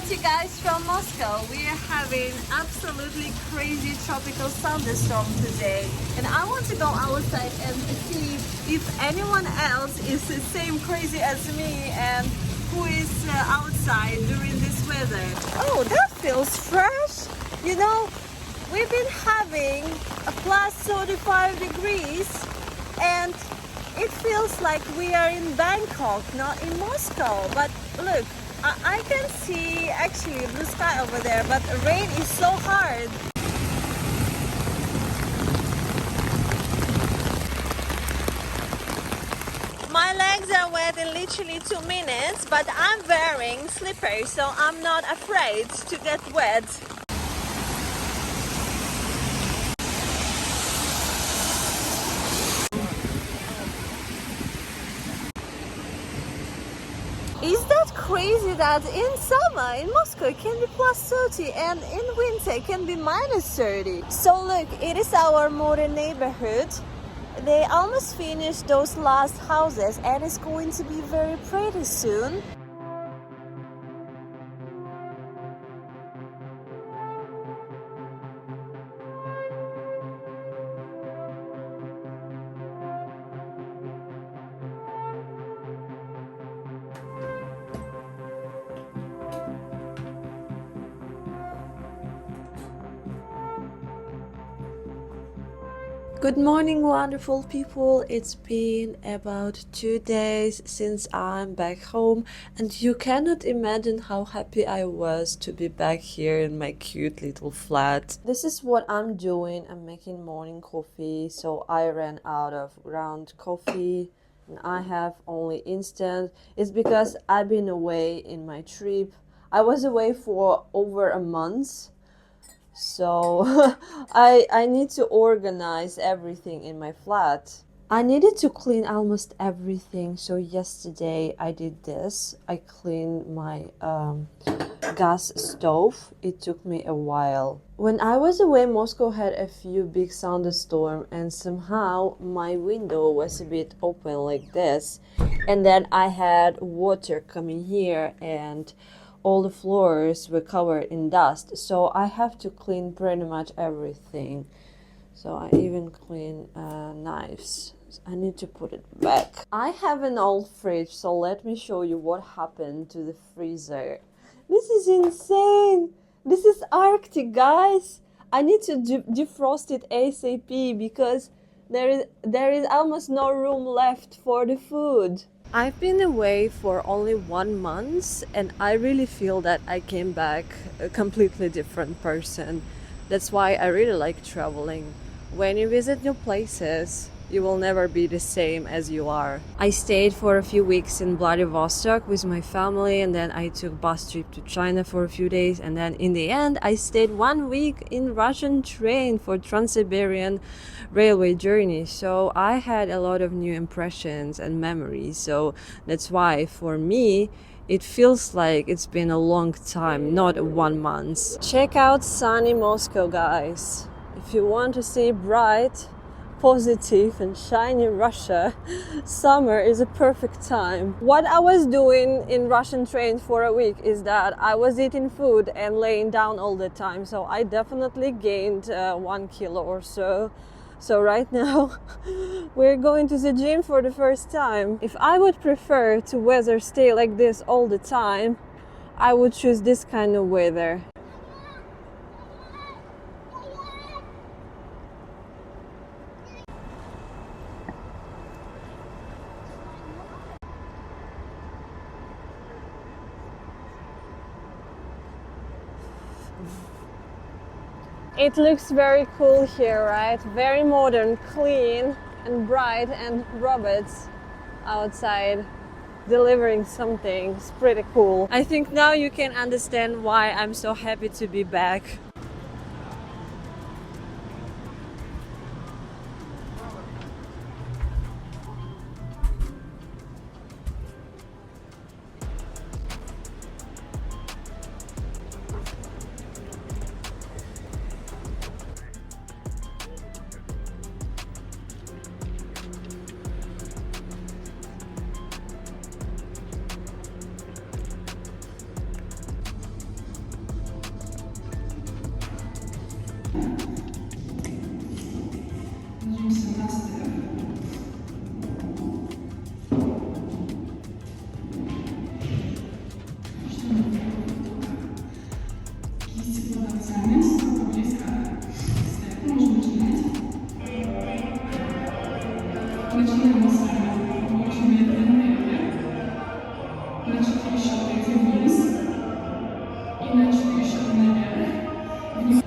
to you guys from Moscow. We are having absolutely crazy tropical thunderstorm today, and I want to go outside and see if anyone else is the same crazy as me and who is outside during this weather. Oh, that feels fresh. You know, we've been having a plus 35 degrees and it feels like we are in Bangkok, not in Moscow. But look, I can see actually blue sky over there, but the rain is so hard. My legs are wet in literally 2 minutes, but I'm wearing slippers, so I'm not afraid to get wet. Is that crazy that in summer in Moscow it can be plus 30 and in winter it can be minus 30? So look, it is our modern neighborhood. They almost finished those last houses and it's going to be very pretty soon. Good morning, wonderful people. It's been about 2 days since I'm back home, and you cannot imagine how happy I was to be back here in my cute little flat. This is what I'm doing. I'm making morning coffee, so I ran out of ground coffee and I have only instant. It's because I've been away in my trip. I was away for over a month. So I need to organize everything in my flat. I needed to clean almost everything. So yesterday I did this. I cleaned my gas stove. It took me a while. When I was away, Moscow had a few big thunderstorms and somehow my window was a bit open like this. And then I had water coming here and all the floors were covered in dust, so I have to clean pretty much everything. So I even clean knives. I need to put it back. I have an old fridge, so let me show you what happened to the freezer. This is insane. This is Arctic, guys. I need to defrost it ASAP because there is almost no room left for the food. I've been away for only 1 month and I really feel that I came back a completely different person. That's why I really like traveling. When you visit new places, you will never be the same as you are. I stayed for a few weeks in Vladivostok with my family, and then I took bus trip to China for a few days, and then in the end I stayed 1 week in Russian train for Trans-Siberian railway journey. So I had a lot of new impressions and memories. So that's why for me it feels like it's been a long time, not 1 month. Check out sunny Moscow, guys. If you want to see bright, positive and shiny Russia, summer is a perfect time. What I was doing in Russian train for a week is that I was eating food and laying down all the time, so I definitely gained 1 kilo or so. So right now we're going to the gym for the first time. If I would prefer to weather stay like this all the time, I would choose this kind of weather. It looks very cool here, right? Very modern, clean and bright, and robots outside delivering something. It's pretty cool. I think now you can understand why I'm so happy to be back.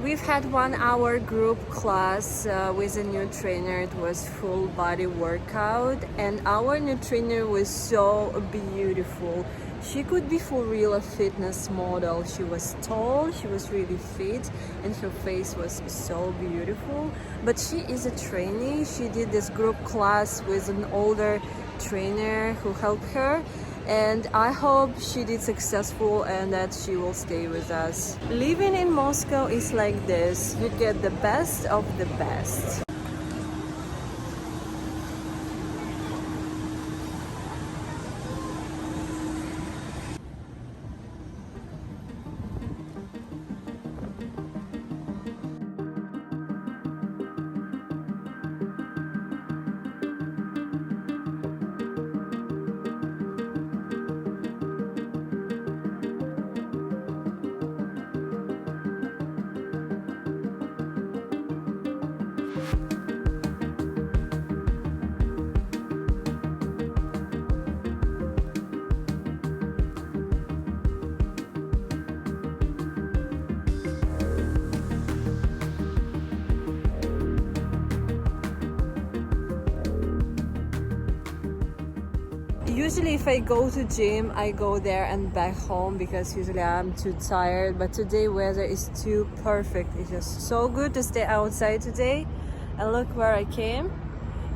We've had 1 hour group class with a new trainer. It was full body workout, and our new trainer was so beautiful. She could be for real a fitness model. She was tall, she was really fit, and her face was so beautiful. But she is a trainee. She did this group class with an older trainer who helped her, and I hope she did successful and that she will stay with us. Living in Moscow is like this. You get the best of the best. Usually if I go to gym, I go there and back home because usually I'm too tired, but today weather is too perfect. It's just so good to stay outside today. And look where I came.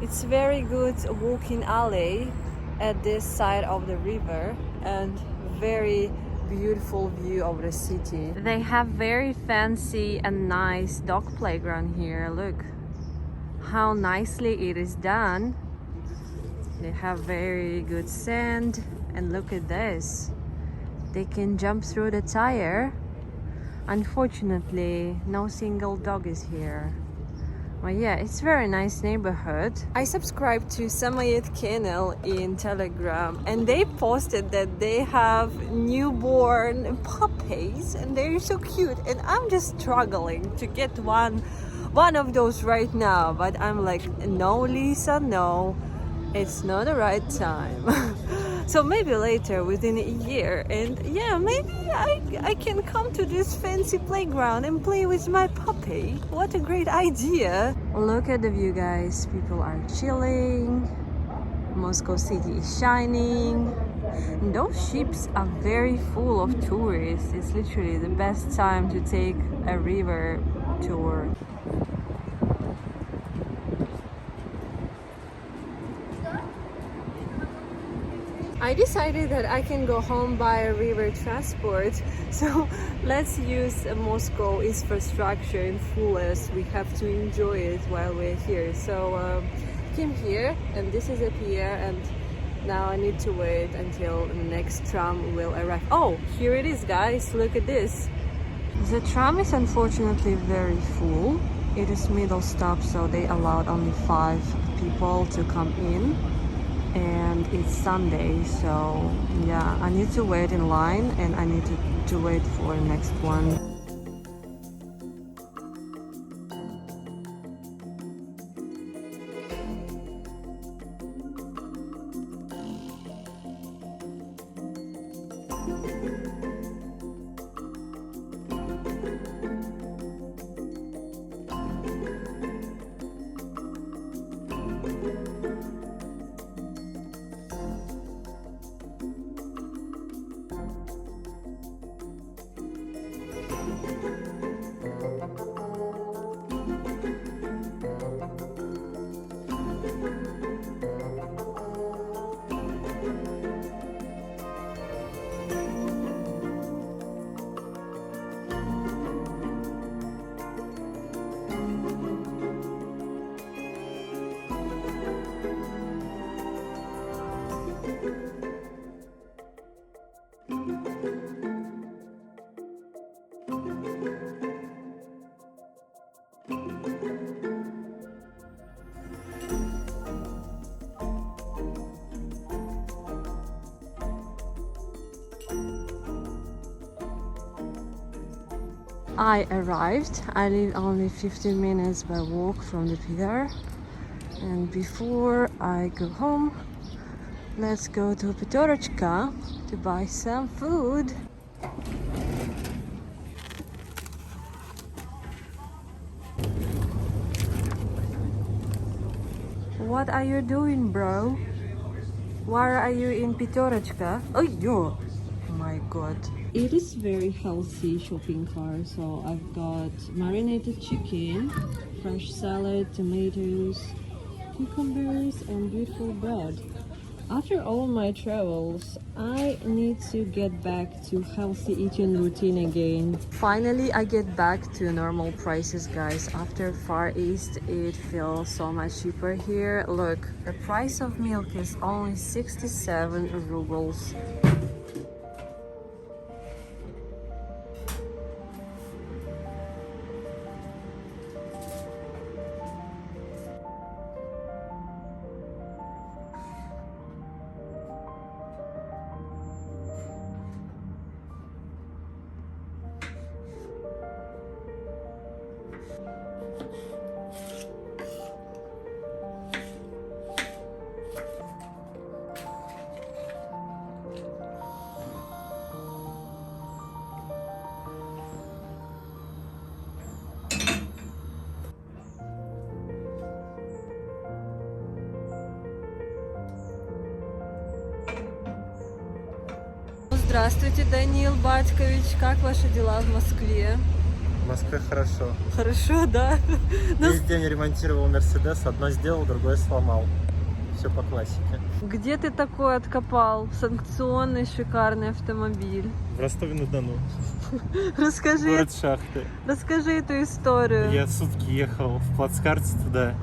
It's very good walking alley at this side of the river and very beautiful view of the city. They have very fancy and nice dog playground here. Look how nicely it is done. They have very good sand, and look at this. They can jump through the tire. Unfortunately, no single dog is here. Well, yeah, it's very nice neighborhood. I subscribed to Samayet Kennel in Telegram, and they posted that they have newborn puppies, and they're so cute. And I'm just struggling to get one of those right now. But I'm like, no, Lisa, no. It's not the right time. So maybe later, within a year, and yeah, maybe I can come to this fancy playground and play with my puppy. What a great idea. Look at the view, guys. People are chilling. Moscow city is shining. And those ships are very full of tourists. It's literally the best time to take a river tour. I decided that I can go home by river transport, so let's use Moscow infrastructure in fullest. We have to enjoy it while we're here. So came here, and this is a pier, and now I need to wait until the next tram will arrive. Oh, here it is, guys. Look at this. The tram is unfortunately very full. It is middle stop, so they allowed only 5 people to come in. And it's Sunday, so yeah, I need to wait in line, and I need to wait for the next one. I arrived. I live only 15 minutes by walk from the pier. And before I go home, let's go to Petorочка to buy some food. What are you doing, bro? Why are you in Petorочка? Oh, yo! My god. It is very healthy shopping cart. So I've got marinated chicken, fresh salad, tomatoes, cucumbers, and beautiful bread. After all my travels, I need to get back to healthy eating routine again. Finally, I get back to normal prices, guys. After Far East, it feels so much cheaper here. Look, the price of milk is only 67 rubles. Здравствуйте, Данил Батькович. Как ваши дела в Москве? В Москве хорошо. Хорошо, да? Весь день ремонтировал Мерседес, одно сделал, другое сломал. Все по классике. Где ты такой откопал санкционный шикарный автомобиль? В Ростове-на-Дону. Расскажи. Город Шахты. Расскажи эту историю. Я сутки ехал в плацкарте туда.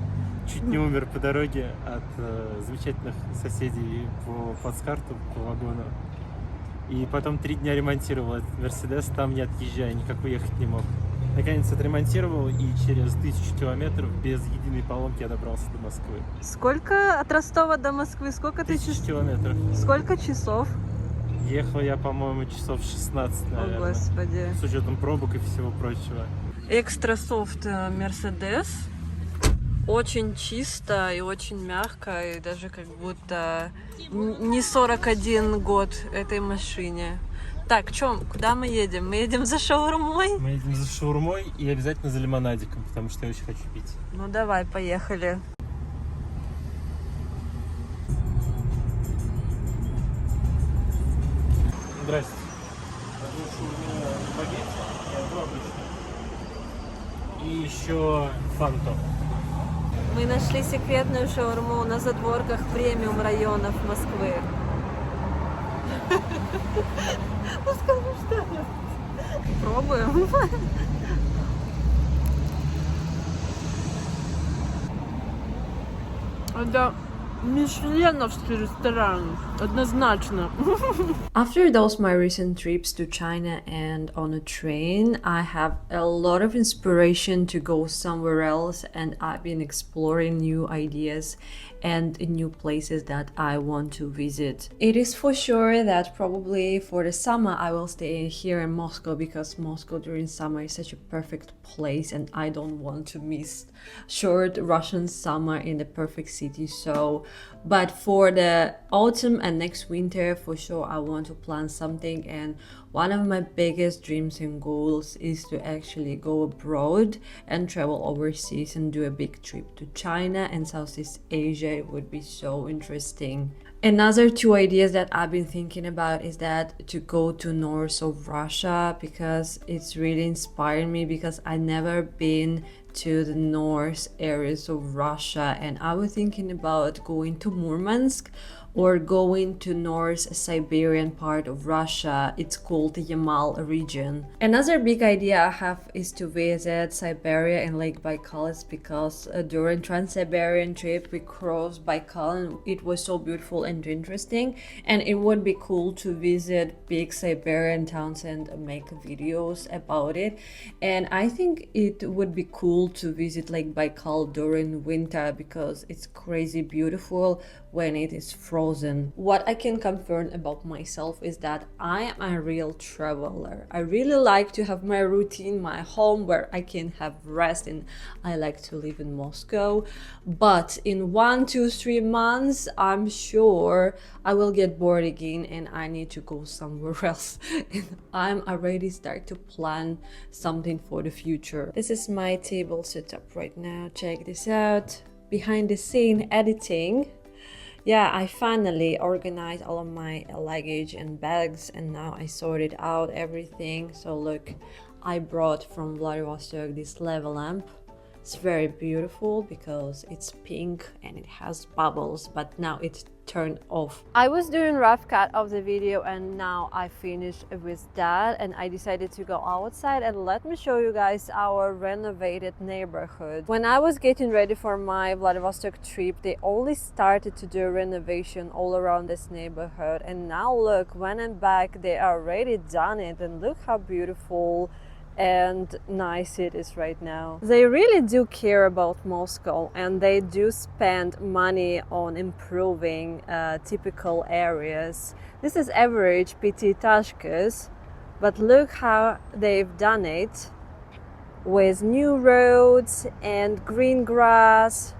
Чуть не умер по дороге от замечательных соседей по плацкарту, по вагону. И потом 3 дня ремонтировал этот Мерседес, там не отъезжая, никак уехать не мог. Наконец отремонтировал, и через 1000 километров без единой поломки я добрался до Москвы. Сколько от Ростова до Москвы? Сколько ты 1000 километров. Сколько часов? Ехал я, по-моему, часов 16, наверное. О, Господи. С учетом пробок и всего прочего. Экстра софт Мерседес. Очень чисто и очень мягко, и даже как будто не 41 год этой машине. Так, куда мы едем? Мы едем за шаурмой? Мы едем за шаурмой и обязательно за лимонадиком, потому что я очень хочу пить. Ну давай, поехали. Здрасте. Одну шаурму в багете и одну обычную. И еще фанту. Мы нашли секретную шаурму на задворках премиум районов Москвы. Ну скажи что-нибудь. Пробуем. Это мишленовский ресторан, однозначно. After those my recent trips to China and on a train, I have a lot of inspiration to go somewhere else, and I've been exploring new ideas and new places that I want to visit. It is for sure that probably for the summer I will stay here in Moscow, because Moscow during summer is such a perfect place and I don't want to miss short Russian summer in the perfect city. But for the autumn and next winter, for sure I want to plan something, and one of my biggest dreams and goals is to actually go abroad and travel overseas and do a big trip to China and Southeast Asia. It would be so interesting. Another 2 ideas that I've been thinking about is that to go to north of Russia, because it's really inspiring me, because I never been to the north areas of Russia, and I was thinking about going to Murmansk or going to North Siberian part of Russia. It's called the Yamal region. Another big idea I have is to visit Siberia and Lake Baikal, because during Trans-Siberian trip we crossed Baikal and it was so beautiful and interesting, and it would be cool to visit big Siberian towns and make videos about it. And I think it would be cool to visit Lake Baikal during winter, because it's crazy beautiful when it is frozen frozen. What I can confirm about myself is that I am a real traveler. I really like to have my routine, my home where I can have rest, and I like to live in Moscow. But in 1, 2, 3 months, I'm sure I will get bored again and I need to go somewhere else. And I'm already start to plan something for the future. This is my table setup right now. Check this out. Behind the scene editing. Yeah, I finally organized all of my luggage and bags, and now I sorted out everything. So look, I brought from Vladivostok this lava lamp. It's very beautiful because it's pink and it has bubbles, but now it's turned off. I was doing rough cut of the video and now I finished with that, and I decided to go outside and let me show you guys our renovated neighborhood. When I was getting ready for my Vladivostok trip, they only started to do renovation all around this neighborhood, and now look, when I'm back they are already done it, and look how beautiful and nice it is right now. They really do care about Moscow, and they do spend money on improving typical areas. This is average Pятиэтажкас, but look how they've done it with new roads and green grass.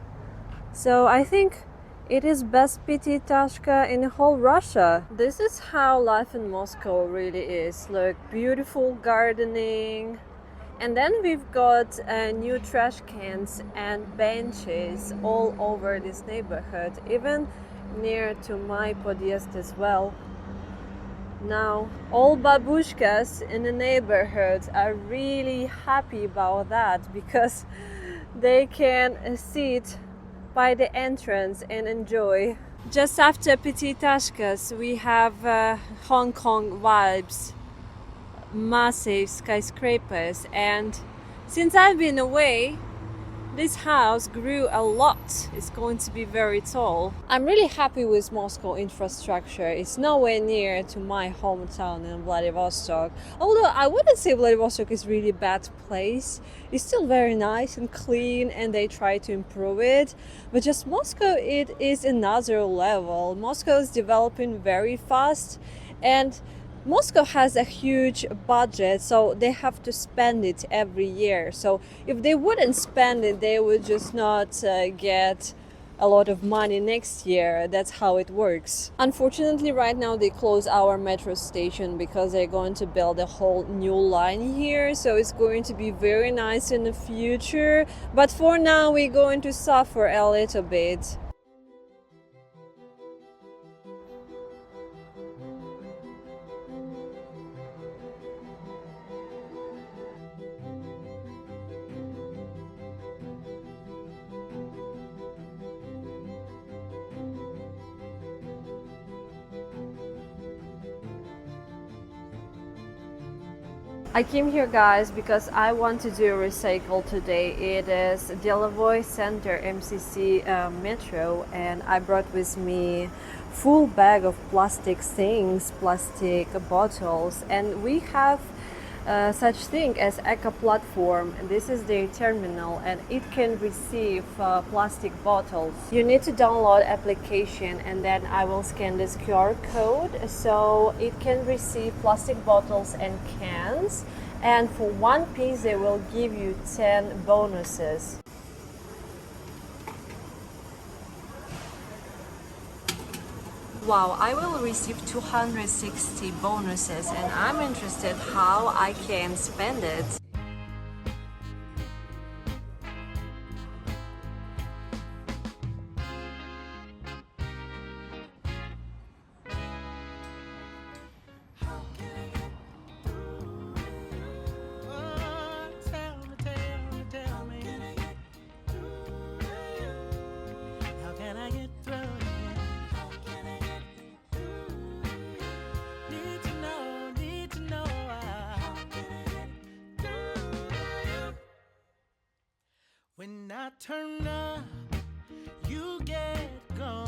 So I think it is best Pятиэтажка in whole Russia. This is how life in Moscow really is. Look, beautiful gardening. And then we've got new trash cans and benches all over this neighborhood, even near to my podest as well. Now, all babushkas in the neighborhood are really happy about that because they can sit by the entrance and enjoy. Just after Pятиэтажкас we have Hong Kong vibes, massive skyscrapers, and since I've been away, this house grew a lot. It's going to be very tall. I'm really happy with Moscow infrastructure. It's nowhere near to my hometown in Vladivostok. Although I wouldn't say Vladivostok is really bad place. It's still very nice and clean, and they try to improve it. But just Moscow, it is another level. Moscow is developing very fast, and Moscow has a huge budget, so they have to spend it every year. So if they wouldn't spend it, they would just not get a lot of money next year. That's how it works. Unfortunately, right now they close our metro station because they're going to build a whole new line here. So it's going to be very nice in the future. But for now, we're going to suffer a little bit. I came here, guys, because I want to do a recycle today. It is Delovoi Center MCC metro, and I brought with me full bag of plastic things, plastic bottles, and we have such thing as Eco platform. This is their terminal, and it can receive plastic bottles. You need to download application, and then I will scan this QR code so it can receive plastic bottles and cans, and for one piece they will give you 10 bonuses. Wow, I will receive 260 bonuses, and I'm interested how I can spend it. When I turn up, you get gone.